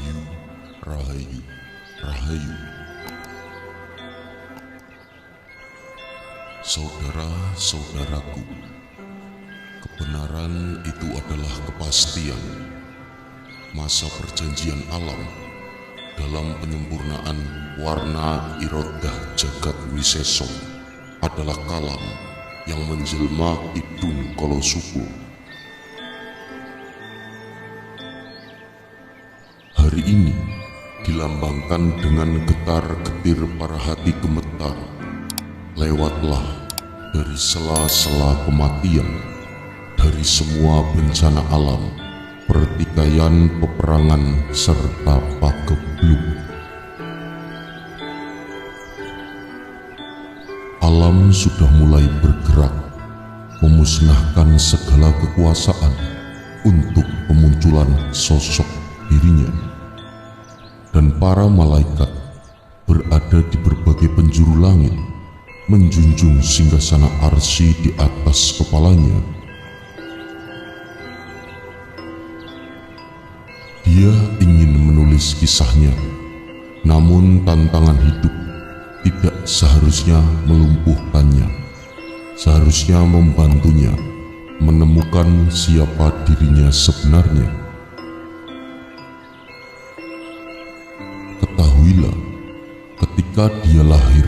Rahayu, Rahayu, Rahayu. Saudara-saudaraku, kebenaran itu adalah kepastian. Masa perjanjian alam dalam penyempurnaan warna irodah jagat wiseso adalah kalam yang menjelma Idun Kolosuku. Hari ini dilambangkan dengan getar-getir para hati gemetar. Lewatlah dari sela-sela kematian, dari semua bencana alam, pertikaian, peperangan, serta pagebluk. Alam sudah mulai bergerak, memusnahkan segala kekuasaan untuk pemunculan sosok dirinya. Dan para malaikat berada di berbagai penjuru langit, menjunjung singgasana arsy di atas kepalanya. Dia ingin menulis kisahnya, namun tantangan hidup tidak seharusnya melumpuhkannya. Seharusnya membantunya menemukan siapa dirinya sebenarnya. Ketahuilah, ketika dia lahir,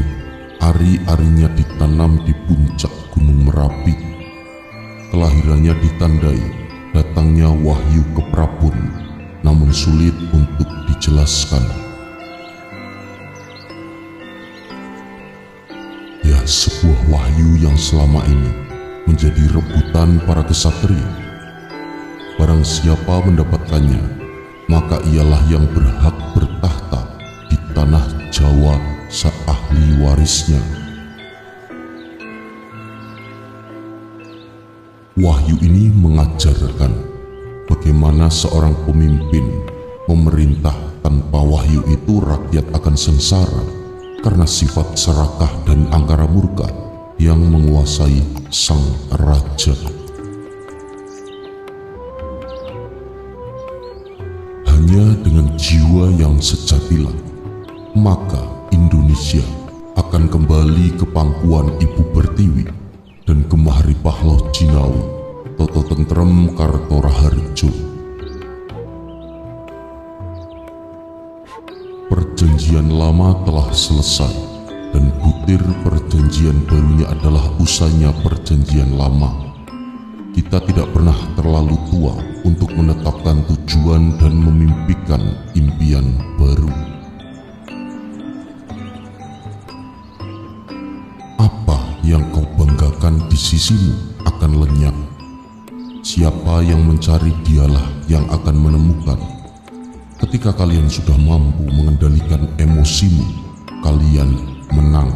ari-arinya ditanam di puncak Gunung Merapi. Kelahirannya ditandai datangnya wahyu ke Prabun, namun sulit untuk dijelaskan. Ya, sebuah wahyu yang selama ini menjadi rebutan para kesatria. Barang siapa mendapatkannya, maka ialah yang berhak bertahta di tanah Jawa seahli warisnya. Wahyu ini mengajarkan bagaimana seorang pemimpin memerintah tanpa wahyu itu rakyat akan sengsara karena sifat serakah dan angkara murka yang menguasai sang raja. Hanya dengan jiwa yang sejatilah, maka Indonesia akan kembali ke pangkuan Ibu Pertiwi dan Kemahripah Loh Jinau, Toto Tentrem Karto Raharjo. Perjanjian lama telah selesai dan butir perjanjian barunya adalah usainya perjanjian lama. Kita tidak pernah terlalu tua untuk menetapkan tujuan dan memimpikan impian baru. Apa yang kau banggakan di sisimu akan lenyap. Siapa yang mencari dialah yang akan menemukan. Ketika kalian sudah mampu mengendalikan emosimu, kalian menang.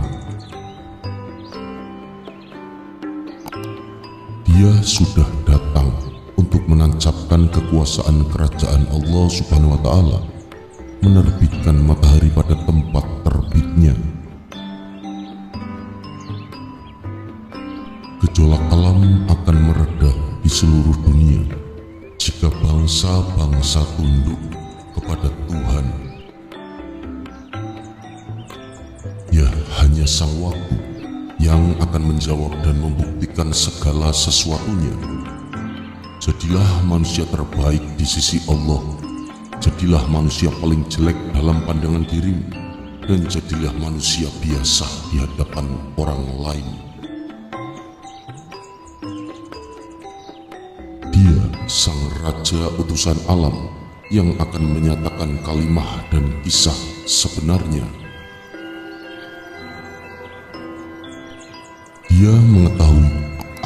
Dia sudah datang untuk menancapkan kekuasaan kerajaan Allah Subhanahu wa Ta'ala, menerbitkan matahari pada tempat terbitnya. Gejolak alam akan mereda di seluruh dunia jika bangsa-bangsa tunduk kepada Tuhan. Ya, hanya sang waktu yang akan menjawab dan membuktikan segala sesuatunya. Jadilah manusia terbaik di sisi Allah. Jadilah manusia paling jelek dalam pandangan dirimu. Dan jadilah manusia biasa di hadapan orang lain. Dia sang raja utusan alam yang akan menyatakan kalimah dan kisah sebenarnya. Dia mengetahui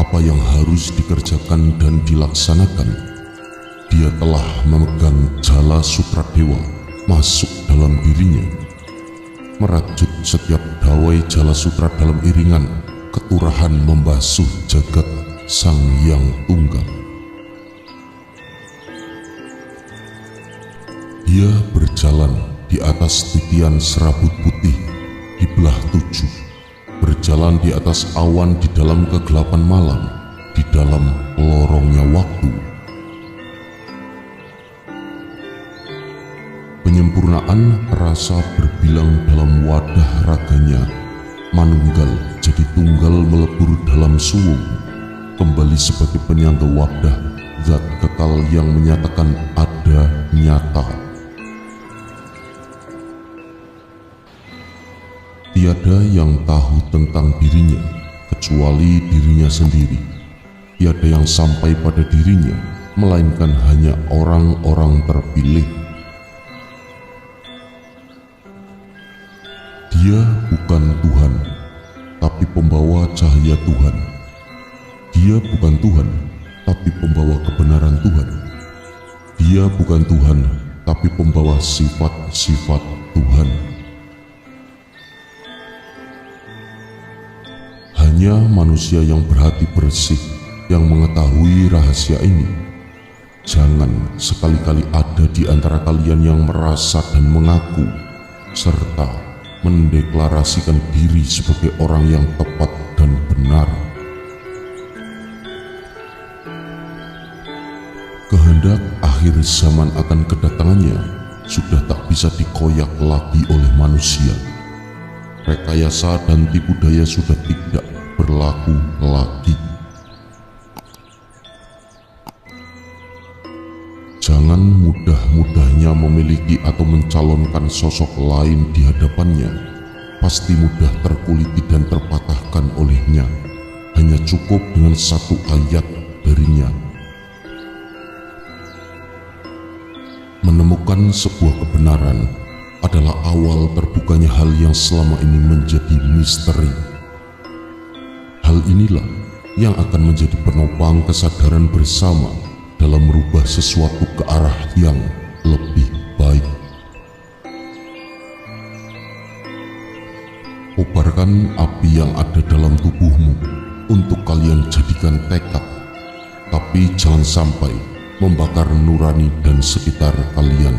apa yang harus dikerjakan dan dilaksanakan. Dia telah memegang jala sutra dewa masuk dalam dirinya, merajut setiap dawai jala sutra dalam iringan keturahan membasuh jagat Sang Yang Tunggal. Dia berjalan di atas titian serabut putih di belah 7, berjalan di atas awan di dalam kegelapan malam, di dalam lorongnya waktu. Penyempurnaan rasa berbilang dalam wadah raganya, manunggal jadi tunggal melebur dalam suwung, kembali sebagai penyangga wadah zat kekal yang menyatakan ada nyata. Tiada yang tahu tentang dirinya kecuali dirinya sendiri. Tiada yang sampai pada dirinya melainkan hanya orang-orang terpilih. Dia bukan Tuhan, tapi pembawa cahaya Tuhan. Dia bukan Tuhan, tapi pembawa kebenaran Tuhan. Dia bukan Tuhan, tapi pembawa sifat-sifat Tuhan. Hanya manusia yang berhati bersih yang mengetahui rahasia ini. Jangan sekali-kali ada di antara kalian yang merasa dan mengaku serta mendeklarasikan diri sebagai orang yang tepat dan benar. Kehendak akhir zaman akan kedatangannya sudah tak bisa dikoyak lagi oleh manusia. Rekayasa dan tipu daya sudah tidak berlaku lagi. Jangan mudah-mudahnya memiliki atau mencalonkan sosok lain di hadapannya. Pasti mudah terkuliti dan terpatahkan olehnya. Hanya cukup dengan satu ayat darinya. Menemukan sebuah kebenaran adalah awal terbukanya hal yang selama ini menjadi misteri. Hal inilah yang akan menjadi penopang kesadaran bersama dalam merubah sesuatu ke arah yang lebih baik. Kobarkan api yang ada dalam tubuhmu untuk kalian jadikan tekad, tapi jangan sampai membakar nurani dan sekitar kalian.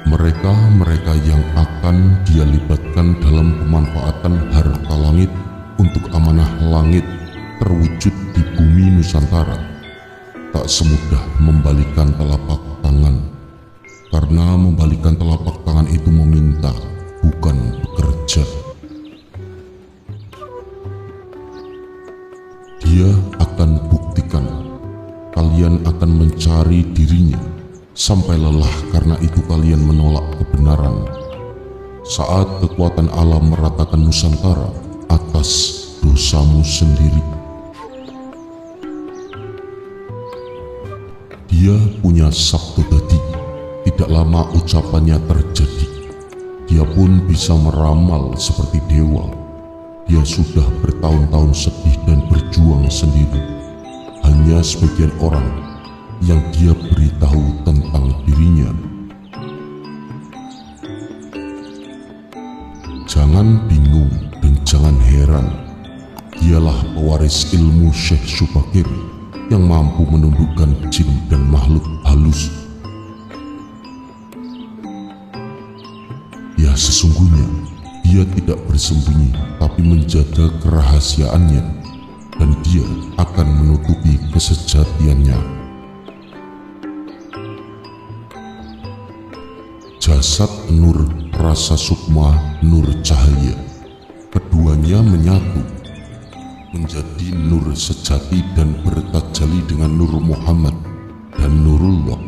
Mereka-mereka yang akan dia libatkan dalam pemanfaatan harta langit untuk amanah langit terwujud di bumi Nusantara tak semudah membalikan telapak tangan, karena membalikan telapak tangan itu meminta, bukan bekerja. Dia akan buktikan kalian akan mencari dirinya sampai lelah, karena itu kalian menolak kebenaran. Saat kekuatan alam meratakan Nusantara atas dosamu sendiri. Dia punya sabtu tadi, tidak lama ucapannya terjadi. Dia pun bisa meramal seperti dewa. Dia sudah bertahun-tahun sedih dan berjuang sendiri. Hanya sebagian orang yang dia beritahu tentang dirinya. Jangan bingung dan jangan heran. Dialah pewaris ilmu Syekh Syubakir yang mampu menundukkan jin dan makhluk halus. Ya, sesungguhnya dia tidak bersembunyi tapi menjaga kerahasiaannya, dan dia akan menutupi kesejatiannya. Jasad nur, rasa sukma nur cahaya, keduanya menyatu menjadi nur sejati dan bertajali dengan Nur Muhammad dan Nurullah,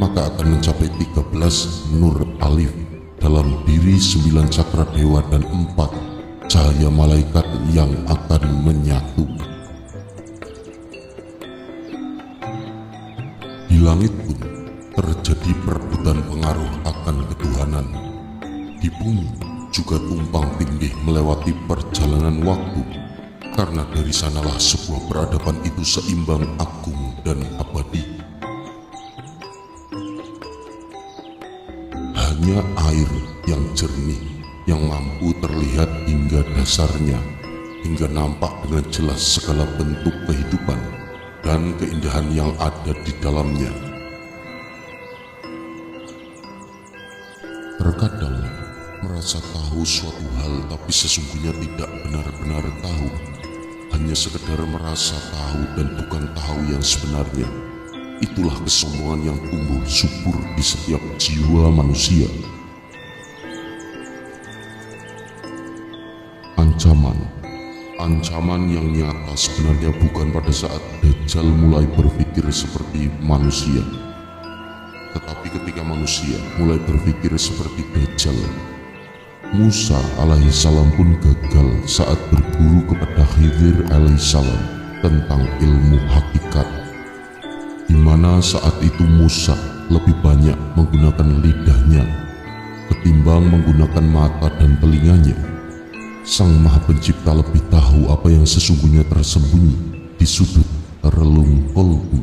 maka akan mencapai 13 nur alif dalam diri 9 cakra dewa dan 4 cahaya malaikat yang akan menyatu. Di langit pun terjadi perebutan pengaruh akan ketuhanan. Di bumi juga tumpang tindih melewati perjalanan waktu, karena dari sanalah sebuah peradaban itu seimbang, agung, dan abadi. Hanya air yang jernih yang mampu terlihat hingga dasarnya, hingga nampak dengan jelas segala bentuk kehidupan dan keindahan yang ada di dalamnya. Terkadang merasa tahu suatu hal tapi sesungguhnya tidak benar-benar tahu. Hanya sekedar merasa tahu dan bukan tahu yang sebenarnya. itulah kesombongan yang tumbuh subur di setiap jiwa manusia. Ancaman yang nyata sebenarnya bukan pada saat Dajjal mulai berpikir seperti manusia, tetapi ketika manusia mulai berpikir seperti Dajjal. Musa alaihissalam pun gagal saat berburu kepada Khidir alaihissalam tentang ilmu hakikat, di mana saat itu Musa lebih banyak menggunakan lidahnya ketimbang menggunakan mata dan telinganya. Sang Maha Pencipta lebih tahu apa yang sesungguhnya tersembunyi di sudut relung kolbu.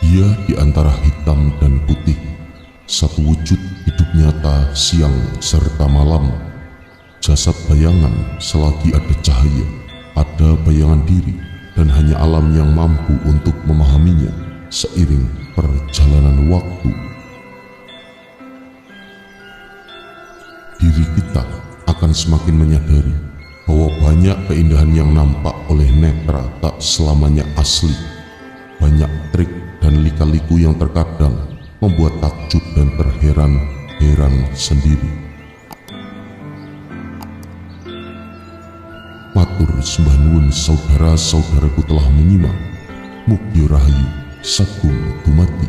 Dia di antara hitam dan putih, satu wujud hidup nyata siang serta malam, jasad bayangan selagi ada cahaya, ada bayangan diri, dan hanya alam yang mampu untuk memahaminya seiring perjalanan waktu. Diri kita akan semakin menyadari bahwa banyak keindahan yang nampak oleh netra tak selamanya asli. Banyak trik dan lika-liku yang terkadang membuat takjub dan terheran-heran sendiri. Matur sembah nuwun saudara-saudaraku telah menyimak. Mugi rahayu sagung dumadi.